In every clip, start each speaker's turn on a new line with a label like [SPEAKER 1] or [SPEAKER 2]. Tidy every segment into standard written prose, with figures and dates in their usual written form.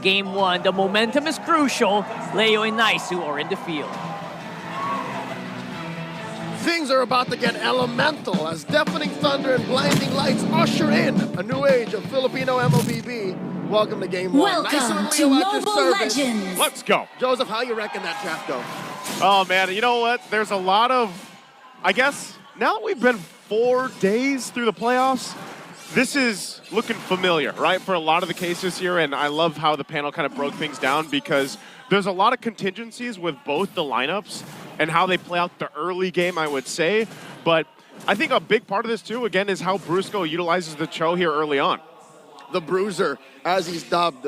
[SPEAKER 1] Game 1, the momentum is crucial. Leo and Naisu are in the field.
[SPEAKER 2] Things are about to get elemental as deafening thunder and blinding lights usher in a new age of Filipino MLBB. Welcome to Game 1.
[SPEAKER 3] Welcome to Mobile Legends.
[SPEAKER 4] Let's go.
[SPEAKER 2] Joseph, how you reckon that draft go?
[SPEAKER 4] Oh, man, you know what? There's a lot of, I guess, now that we've been 4 days through the playoffs, this is looking familiar, right, for a lot of the cases here, and I love how the panel kind of broke things down because there's a lot of contingencies with both the lineups and how they play out the early game, I would say. But I think a big part of this, too, again, is how Brusco utilizes the Cho here early on.
[SPEAKER 2] The Bruiser, as he's dubbed,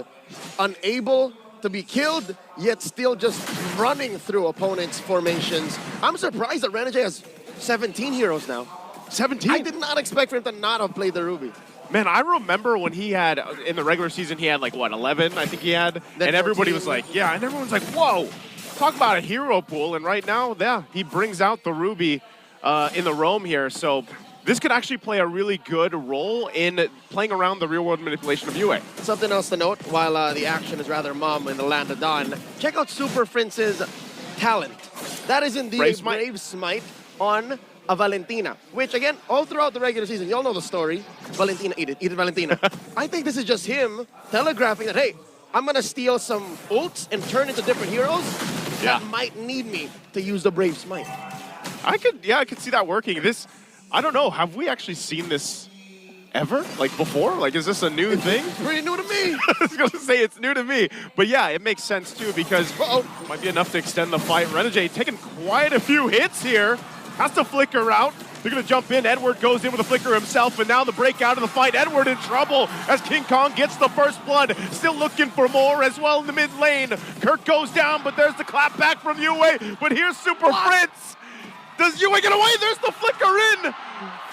[SPEAKER 2] unable to be killed, yet still just running through opponents' formations. I'm surprised that Renegade has 17 heroes now.
[SPEAKER 4] 17?
[SPEAKER 2] I did not expect for him to not have played the Ruby.
[SPEAKER 4] Man, I remember when he had, in the regular season, he had like, what, 11, I think he had?
[SPEAKER 2] Then
[SPEAKER 4] and everybody
[SPEAKER 2] 14.
[SPEAKER 4] was like, yeah, and everyone's like, whoa, talk about a hero pool. And right now, yeah, he brings out the Ruby in the roam here. So this could actually play a really good role in playing around the real-world manipulation of UA.
[SPEAKER 2] Something else to note, while the action is rather mum in the land of Dawn, check out Super Prince's talent. That is indeed
[SPEAKER 4] Brave
[SPEAKER 2] a Brave Smite on a Valentina, which again, all throughout the regular season, y'all know the story. Valentina, eat it Valentina. I think this is just him telegraphing that, hey, I'm gonna steal some ults and turn into different heroes that might need me to use the Brave Smite.
[SPEAKER 4] I could see that working. This, I don't know, have we actually seen this ever? Like before? Like, is this a new thing?
[SPEAKER 2] It's pretty new to me.
[SPEAKER 4] I was going to say it's new to me. But yeah, it makes sense too because it might be enough to extend the fight. Renegade taking quite a few hits here. Has to flicker out. They're going to jump in. Edward goes in with a flicker himself, and now the breakout of the fight. Edward in trouble as King Kong gets the first blood. Still looking for more as well in the mid lane. Kirk goes down, but there's the clap back from UA. But here's Super Prince. Does UA get away? There's the flicker in.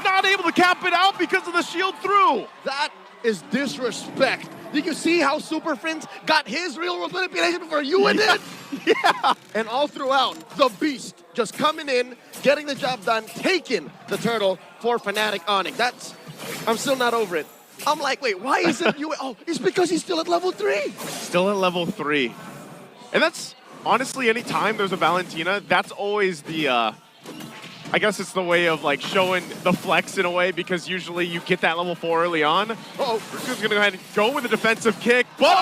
[SPEAKER 4] Not able to cap it out because of the shield through.
[SPEAKER 2] That is disrespect. Did you see how Super Prince got his real-world manipulation before you did?
[SPEAKER 4] Yeah.
[SPEAKER 2] And all throughout, the Beast just coming in, getting the job done, taking the turtle for Fnatic Onic. I'm still not over it. I'm like, wait, why isn't you? Oh, it's because he's still at level 3.
[SPEAKER 4] Still at level 3. And that's, honestly, any time there's a Valentina, that's always the, I guess it's the way of like showing the flex in a way because usually you get that level 4 early on.
[SPEAKER 2] Uh-oh.
[SPEAKER 4] Brusco's gonna go ahead and go with a defensive kick, but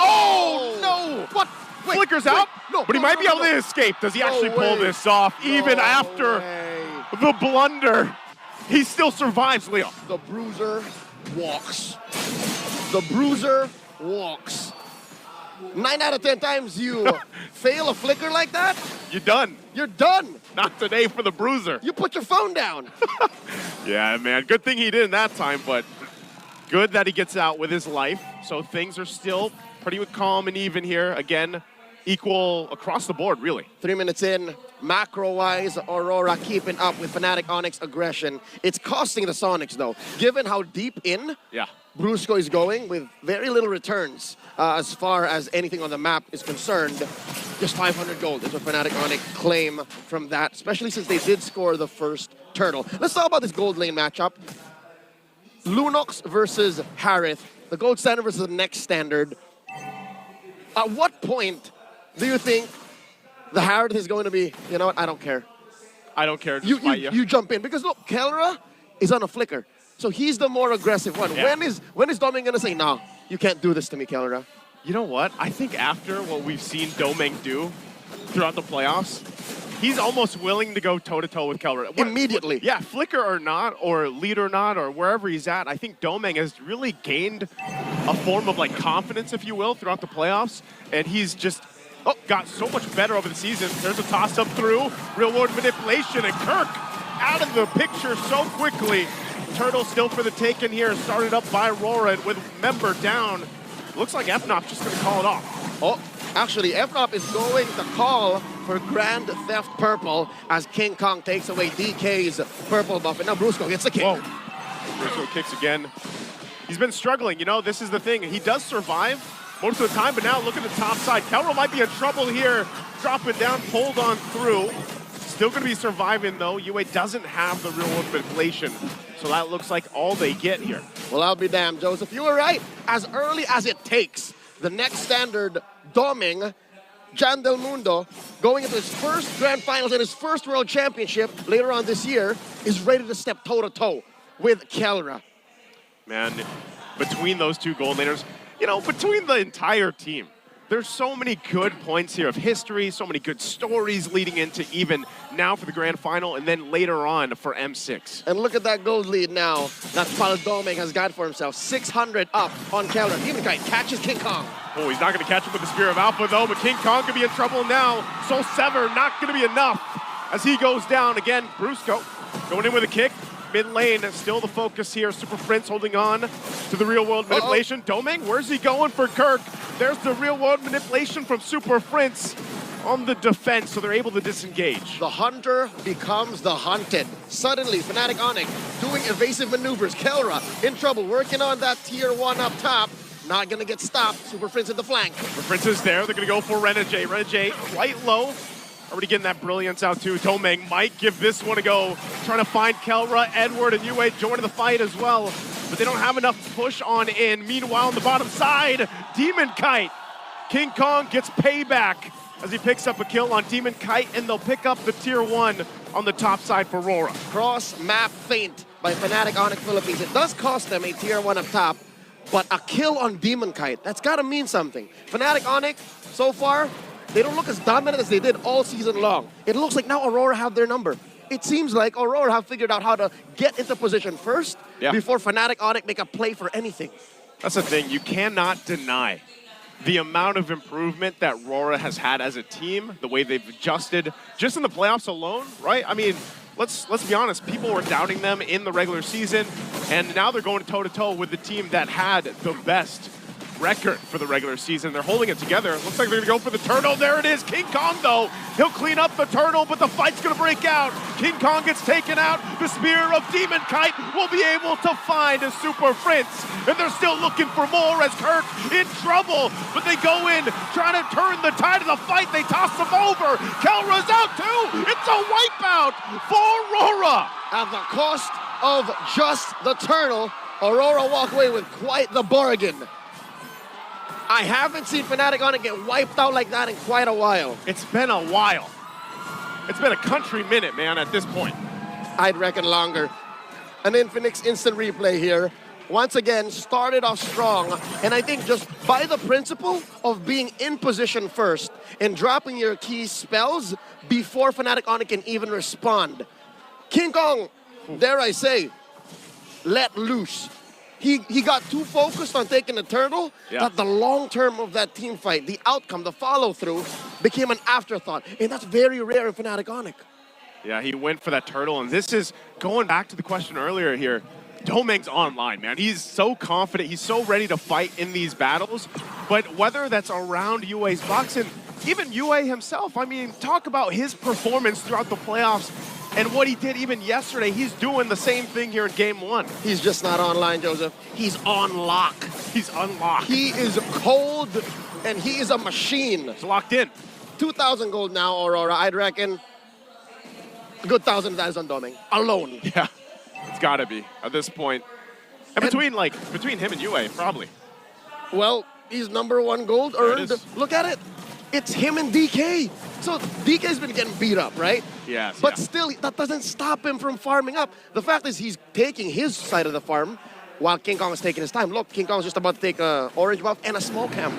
[SPEAKER 4] no!
[SPEAKER 2] What? Wait,
[SPEAKER 4] Flickers out,
[SPEAKER 2] no,
[SPEAKER 4] but he might be able to escape. Does he actually pull this off even after the blunder? He still survives, Leo.
[SPEAKER 2] The Bruiser walks. The Bruiser walks. 9 out of 10 times you fail a flicker like that,
[SPEAKER 4] You're done.
[SPEAKER 2] you're done.
[SPEAKER 4] Not today for the Bruiser.
[SPEAKER 2] You put your phone down.
[SPEAKER 4] Yeah, man. Good thing he did in that time, but good that he gets out with his life. So things are still pretty calm and even here. Again, equal across the board, really.
[SPEAKER 2] 3 minutes in, macro-wise, Aurora keeping up with Fnatic Onyx aggression. It's costing the Sonics, though. Given how deep in Brusco is going with very little returns as far as anything on the map is concerned, just 500 gold is what Fnatic Onyx claim from that, especially since they did score the first turtle. Let's talk about this gold lane matchup. Lunox versus Harith, the gold standard versus the next standard. At what point do you think the Harith is going to be, you know what, I don't care.
[SPEAKER 4] I don't care. Just fight you.
[SPEAKER 2] You jump in. Because look, Kelra is on a flicker. So he's the more aggressive one.
[SPEAKER 4] Yeah.
[SPEAKER 2] When is Doming going to say, no, you can't do this to me, Kelra?
[SPEAKER 4] You know what? I think after what we've seen Domeng do throughout the playoffs, he's almost willing to go toe-to-toe with Kelra.
[SPEAKER 2] Immediately.
[SPEAKER 4] Yeah, flicker or not, or lead or not, or wherever he's at, I think Domeng has really gained a form of like confidence, if you will, throughout the playoffs. And he's just got so much better over the season. There's a toss-up through, real-world manipulation, and Kirk out of the picture so quickly. Turtle still for the taken here, started up by Aurora, and with member down, looks like FNOP just going to call it off.
[SPEAKER 2] Oh, actually, FNOP is going to call for Grand Theft Purple as King Kong takes away DK's purple buff, and now Brusco gets the kick.
[SPEAKER 4] Whoa. Brusco kicks again. He's been struggling, you know, this is the thing. He does survive most of the time, but now look at the top side. Kelro might be in trouble here. Dropping down, pulled on through. Still going to be surviving, though. UA doesn't have the real-world manipulation, so that looks like all they get here.
[SPEAKER 2] Well, I'll be damned, Joseph. You were right. As early as it takes the next standard Doming, Jan Del Mundo, going into his first Grand Finals and his first World Championship later on this year, is ready to step toe-to-toe with Kelra.
[SPEAKER 4] Man, between those two gold laners, you know, between the entire team, there's so many good points here of history, so many good stories leading into even now for the Grand Final and then later on for M6.
[SPEAKER 2] And look at that gold lead now that Doming has got for himself. 600 up on Kelra. Demon Kite catches King Kong.
[SPEAKER 4] Oh, he's not going to catch him with the Spear of Alpha, though, but King Kong could be in trouble now. Soul Sever not going to be enough as he goes down. Again, Brusco going in with a kick. Mid lane, still the focus here. Super Prince holding on to the real-world manipulation. Doming, where's he going for Kirk? There's the real-world manipulation from Super Prince on the defense, so they're able to disengage.
[SPEAKER 2] The hunter becomes the hunted. Suddenly, Fnatic Onic doing evasive maneuvers. Kelra in trouble, working on that tier 1 up top. Not gonna get stopped. Super Prince at the flank.
[SPEAKER 4] Super Prince is there. They're gonna go for Renegade. Renegade quite low. Already getting that brilliance out too. Doming might give this one a go. Trying to find Kelra, Edward, and Yue joining the fight as well. But they don't have enough push on in. Meanwhile, on the bottom side, Demon Kite. King Kong gets payback as he picks up a kill on Demon Kite, and they'll pick up the tier 1 on the top side for Aurora.
[SPEAKER 2] Cross-map feint by Fnatic Onic Philippines. It does cost them a tier 1 up top, but a kill on Demon Kite, that's gotta mean something. Fnatic Onic, so far, they don't look as dominant as they did all season long. It looks like now Aurora have their number. It seems like Aurora have figured out how to get into position first before Fnatic Onic make a play for anything.
[SPEAKER 4] That's the thing, you cannot deny the amount of improvement that Aurora has had as a team, the way they've adjusted just in the playoffs alone, right? I mean, let's be honest, people were doubting them in the regular season, and now they're going toe-to-toe with the team that had the best record for the regular season. They're holding it together. Looks like they're gonna go for the turtle. There it is. King Kong, though, he'll clean up the turtle, but the fight's gonna break out. King Kong gets taken out. The Spear of Demon Kite will be able to find a Super Prince, and they're still looking for more as Kirk in trouble, but they go in trying to turn the tide of the fight. They toss him over. Kelra's out too. It's a wipeout for Aurora.
[SPEAKER 2] At the cost of just the turtle, Aurora walk away with quite the bargain. I haven't seen Fnatic Onic get wiped out like that in quite a while.
[SPEAKER 4] It's been a while. It's been a country minute, man, at this point.
[SPEAKER 2] I'd reckon longer. An Infinix instant replay here. Once again, started off strong, and I think just by the principle of being in position first and dropping your key spells before Fnatic Onic can even respond. King Kong, dare I say, let loose. He got too focused on taking the turtle that the long term of that team fight, the outcome, the follow-through, became an afterthought. And that's very rare in Fnatic Onic.
[SPEAKER 4] Yeah, he went for that turtle, and this is going back to the question earlier here. Doming's online, man. He's so confident. He's so ready to fight in these battles. But whether that's around Yue's box, and even Yue himself, I mean, talk about his performance throughout the playoffs and what he did even yesterday. He's doing the same thing here in Game 1.
[SPEAKER 2] He's just not online, Joseph. He's on lock.
[SPEAKER 4] He's unlocked.
[SPEAKER 2] He is cold, and he is a machine.
[SPEAKER 4] He's locked in.
[SPEAKER 2] 2,000 gold now, Aurora. I'd reckon a good 1,000 of that is on Doming. Alone.
[SPEAKER 4] Yeah, it's got to be at this point. And between him and Yue, probably.
[SPEAKER 2] Well, he's #1 gold earned. Look at it. It's him and DK. So DK's been getting beat up, right?
[SPEAKER 4] Yes.
[SPEAKER 2] But still, that doesn't stop him from farming up. The fact is he's taking his side of the farm while King Kong is taking his time. Look, King Kong's just about to take a orange buff and a small camp.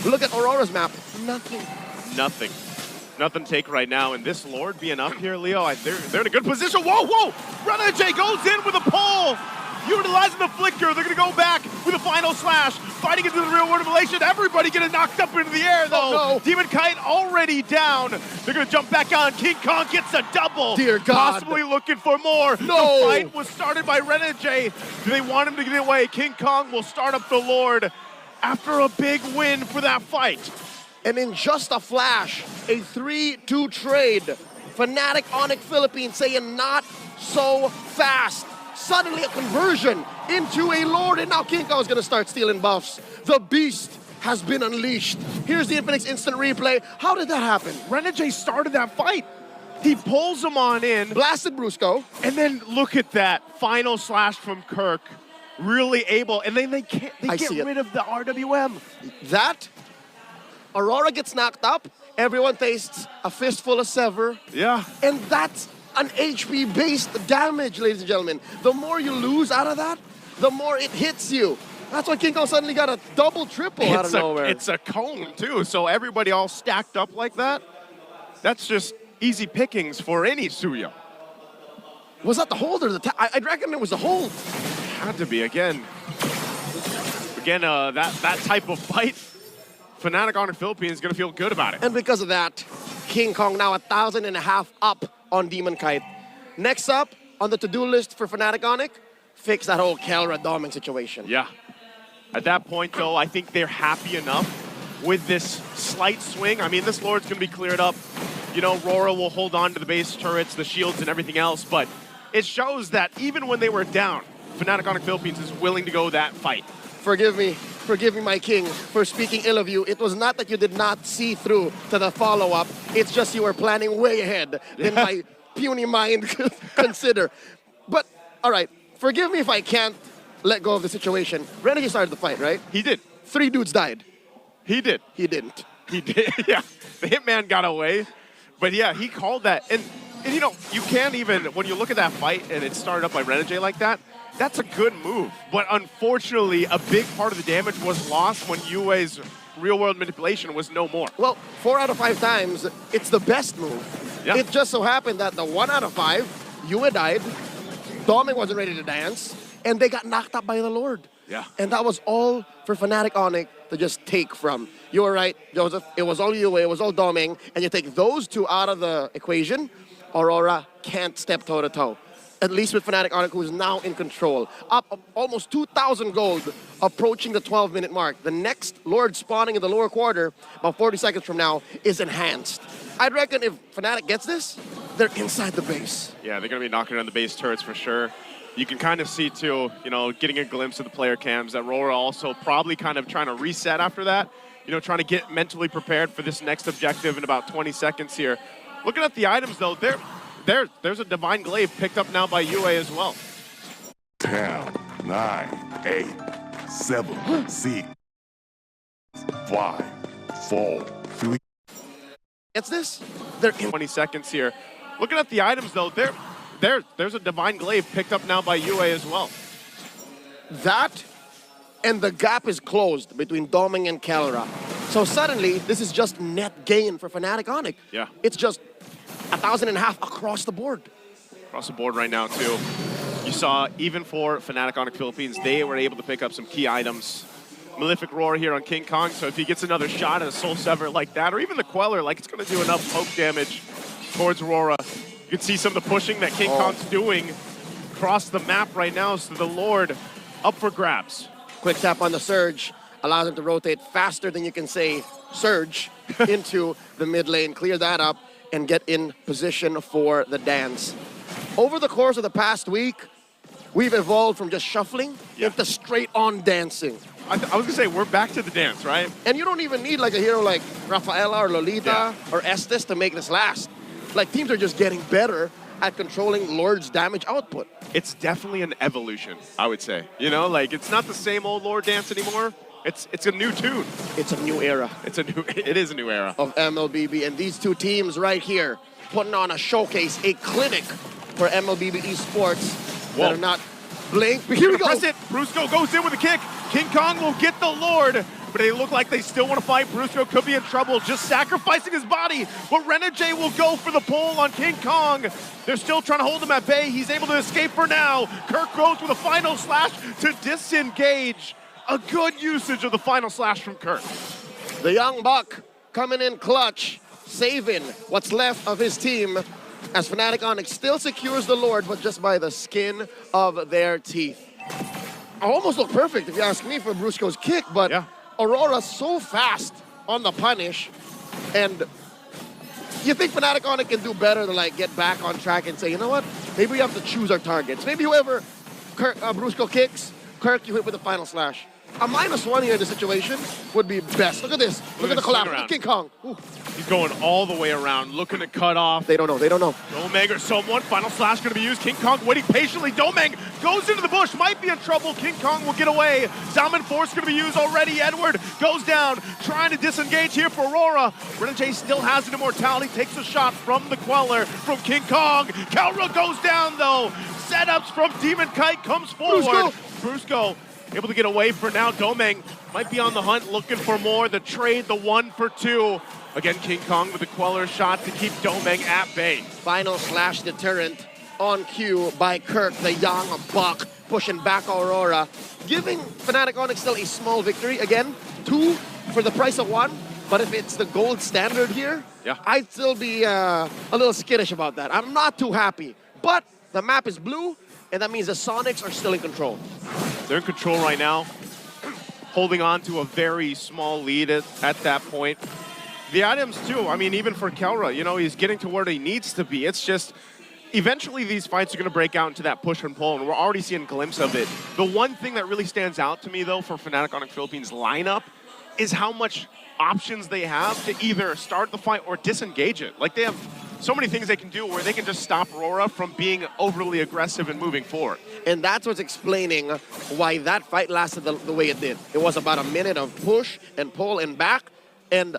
[SPEAKER 2] Look at Aurora's map. Nothing.
[SPEAKER 4] Nothing. Nothing to take right now. And this Lord being up here, Leo, they're in a good position. Whoa, whoa! Renegade goes in with a pull. Utilizing the flicker, they're gonna go back with a final slash, fighting into the real world relation. Everybody getting knocked up into the air though.
[SPEAKER 2] Oh, no.
[SPEAKER 4] Demon Kite already down. They're gonna jump back on. King Kong gets a double.
[SPEAKER 2] Dear God.
[SPEAKER 4] Possibly looking for more.
[SPEAKER 2] No.
[SPEAKER 4] The fight was started by Renegade. Do they want him to get away? King Kong will start up the Lord after a big win for that fight.
[SPEAKER 2] And in just a flash, a 3-2 trade. Fnatic Onic Philippines saying not so fast. Suddenly a conversion into a Lord, and now King Kong is going to start stealing buffs. The beast has been unleashed. Here's the Infinix instant replay. How did that happen?
[SPEAKER 4] Renegade started that fight. He pulls him on in.
[SPEAKER 2] Blasted Brusco.
[SPEAKER 4] And then look at that final slash from Kirk. really able, and then they get rid of the RWM.
[SPEAKER 2] That, Aurora gets knocked up, everyone tastes a fistful of Sever.
[SPEAKER 4] Yeah.
[SPEAKER 2] And that's an HP-based damage, ladies and gentlemen. The more you lose out of that, the more it hits you. That's why King Kong suddenly got a double, triple out of nowhere.
[SPEAKER 4] It's a cone, too, so everybody all stacked up like that, that's just easy pickings for any Suyo.
[SPEAKER 2] Was that the hold or the I'd reckon it was the hold.
[SPEAKER 4] Had to be, again, that type of fight, Fnatic Onic Philippines is going to feel good about it.
[SPEAKER 2] And because of that, King Kong now 1,500 up on Demon Kite. Next up on the to-do list for Fnatic Onic, fix that whole Kelra doming situation.
[SPEAKER 4] Yeah. At that point, though, I think they're happy enough with this slight swing. I mean, this Lord's going to be cleared up. You know, Aurora will hold on to the base turrets, the shields, and everything else, but it shows that even when they were down, Fnatic Onic Philippines is willing to go that fight.
[SPEAKER 2] Forgive me, my king, for speaking ill of you. It was not that you did not see through to the follow-up. It's just you were planning way ahead than my puny mind could consider. But, all right, forgive me if I can't let go of the situation. Renegade started the fight, right?
[SPEAKER 4] He did.
[SPEAKER 2] 3 dudes died.
[SPEAKER 4] He did.
[SPEAKER 2] He didn't.
[SPEAKER 4] He did, yeah. The Hitman got away. But yeah, he called that. And you know, you can't even, when you look at that fight and it started up by Renegade like that, that's a good move. But unfortunately, a big part of the damage was lost when Yue's real-world manipulation was no more.
[SPEAKER 2] Well, 4 out of 5 times, it's the best move. Yeah. It just so happened that the 1 out of 5, Yue died, Dominic wasn't ready to dance, and they got knocked up by the Lord.
[SPEAKER 4] Yeah.
[SPEAKER 2] And that was all for Fnatic Onic to just take from. You were right, Joseph. It was all Yue, it was all Doming, and you take those 2 out of the equation, Aurora can't step toe-to-toe. At least with Fnatic Onic, who is now in control. Up almost 2,000 gold, approaching the 12-minute mark. The next Lord spawning in the lower quarter, about 40 seconds from now, is enhanced. I'd reckon if Fnatic gets this, they're inside the base.
[SPEAKER 4] Yeah, they're going to be knocking around the base turrets for sure. You can kind of see, too, you know, getting a glimpse of the player cams, that Aurora also probably kind of trying to reset after that. You know, trying to get mentally prepared for this next objective in about 20 seconds here. Looking at the items, though, there's a Divine Glaive picked up now by Yue as well.
[SPEAKER 5] 10, 9, 8, 7, 6, 5, 4, 3.
[SPEAKER 2] Gets this? They're in
[SPEAKER 4] 20 seconds here. Looking at the items, though, there's a Divine Glaive picked up now by Yue as well.
[SPEAKER 2] That, and the gap is closed between Doming and Kelra. So suddenly, this is just net gain for Fnatic Onic.
[SPEAKER 4] Yeah.
[SPEAKER 2] It's just 1,500 across the board.
[SPEAKER 4] Across the board right now, too. You saw, even for Fnatic Onic Philippines, they were able to pick up some key items. Malefic Roar here on King Kong, so if he gets another shot at a Soul Sever like that, or even the Queller, like, it's going to do enough poke damage towards Aurora. You can see some of the pushing that King Kong's doing across the map right now, so the Lord up for grabs.
[SPEAKER 2] Quick tap on the Surge allows him to rotate faster than you can say Surge into the mid lane, clear that up, and get in position for the dance. Over the course of the past week, we've evolved from just shuffling into straight-on dancing.
[SPEAKER 4] I was going to say, we're back to the dance, right?
[SPEAKER 2] And you don't even need like a hero like Rafaela or Lolita or Estes to make this last. Like, teams are just getting better at controlling Lord's damage output.
[SPEAKER 4] It's definitely an evolution, I would say. You know, like, it's not the same old Lord dance anymore. It's a new tune.
[SPEAKER 2] It's a new era.
[SPEAKER 4] It is a new era.
[SPEAKER 2] Of MLBB, and these 2 teams right here putting on a showcase, a clinic for MLBB esports that are not blink. Here we go.
[SPEAKER 4] Press it. Brusco goes in with a kick. King Kong will get the Lord, but they look like they still want to fight. Brusco could be in trouble, just sacrificing his body, but Renegade will go for the pull on King Kong. They're still trying to hold him at bay. He's able to escape for now. Kirk goes with a final slash to disengage. A good usage of the final slash from Kirk.
[SPEAKER 2] The young buck coming in clutch, saving what's left of his team as Fnatic Onic still secures the Lord, but just by the skin of their teeth. Almost looked perfect, if you ask me, for Brusco's kick, but Aurora's so fast on the punish, and you think Fnatic Onic can do better to like get back on track and say, you know what, maybe we have to choose our targets. Maybe whoever Brusco kicks, Kirk, you hit with the final slash. a -1 here in the situation would be best. Look at this. Look at the collapse. Look at King Kong. Ooh.
[SPEAKER 4] He's going all the way around, looking to cut off.
[SPEAKER 2] They don't know. They don't know.
[SPEAKER 4] Domeng or someone. Final slash going to be used. King Kong waiting patiently. Domeng goes into the bush. Might be in trouble. King Kong will get away. Salmon Force going to be used already. Edward goes down, trying to disengage here for Aurora. Renegade still has an immortality. Takes a shot from the Queller from King Kong. Kelra goes down though. Setups from Demon Kite comes forward. Brusco able to get away for now. Domeng might be on the hunt, looking for more. The trade, the 1 for 2. Again, King Kong with the Queller shot to keep Domeng at bay.
[SPEAKER 2] Final slash deterrent on cue by Kirk, the young buck, pushing back Aurora, giving Fnatic Onic still a small victory. Again, 2 for the price of 1. But if it's the gold standard here, I'd still be a little skittish about that. I'm not too happy. But the map is blue, and that means the Sonics are still in control.
[SPEAKER 4] They're in control right now, holding on to a very small lead at that point. The items too, I mean, even for Kelra, you know, he's getting to where he needs to be. It's just, eventually these fights are going to break out into that push and pull, and we're already seeing a glimpse of it. The one thing that really stands out to me, though, for Fnatic Onic Philippines lineup is how much options they have to either start the fight or disengage it. Like, they have so many things they can do where they can just stop Aurora from being overly aggressive and moving forward.
[SPEAKER 2] And that's what's explaining why that fight lasted the way it did. It was about a minute of push and pull and back. And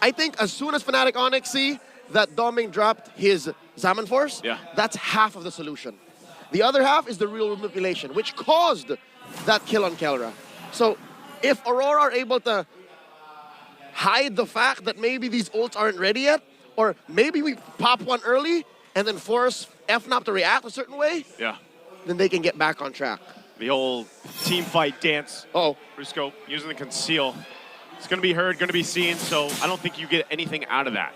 [SPEAKER 2] I think as soon as Fnatic Onic see that Domeng dropped his Salmon Force, that's half of the solution. The other half is the real manipulation, which caused that kill on Kelra. So if Aurora are able to hide the fact that maybe these ults aren't ready yet, or maybe we pop one early and then force FNOP to react a certain way, then they can get back on track.
[SPEAKER 4] The old team fight dance. Brusco using the conceal. It's going to be heard, going to be seen, so I don't think you get anything out of that.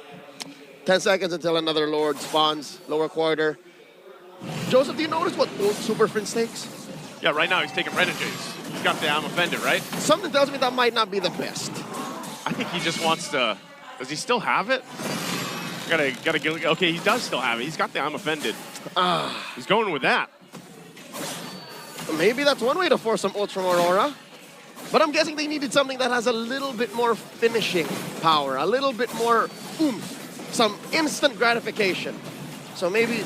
[SPEAKER 2] 10 seconds until another Lord spawns, lower quarter. Joseph, do you notice what ult Super Prince takes?
[SPEAKER 4] Yeah, right now he's taking Renegade's. He's got the Am Offender, right?
[SPEAKER 2] Something tells me that might not be the best.
[SPEAKER 4] I think he just wants to... Does he still have it? Gotta get... Okay, he does still have it. He's got the I'm Offended. He's going with that.
[SPEAKER 2] Maybe that's one way to force some ults from Aurora. But I'm guessing they needed something that has a little bit more finishing power, a little bit more oomph, some instant gratification. So maybe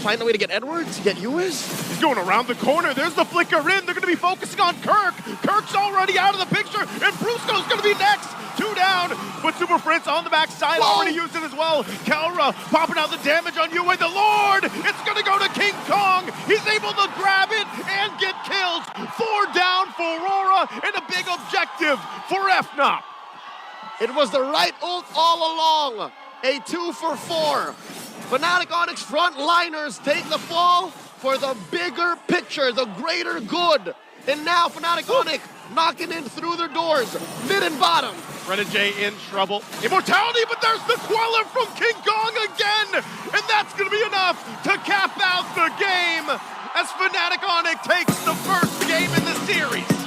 [SPEAKER 2] find a way to get Edwards, get US.
[SPEAKER 4] He's going around the corner. There's the flicker in. They're going to be focusing on Kirk. Kirk's already out of the picture, and Brusco's going to be next. 2 down, but Super Prince on the backside already used it as well. Kelra popping out the damage on Yue. The Lord, it's going to go to King Kong. He's able to grab it and get kills. 4 down for Aurora, and a big objective for FNOP.
[SPEAKER 2] It was the right ult all along. A 2 for 4. Fnatic Onic's frontliners take the fall for the bigger picture, the greater good. And now Fnatic Onic knocking in through their doors, mid and bottom.
[SPEAKER 4] Renegade in trouble. Immortality, but there's the Queller from King Kong again! And that's gonna be enough to cap out the game as Fnatic Onic takes the first game in the series.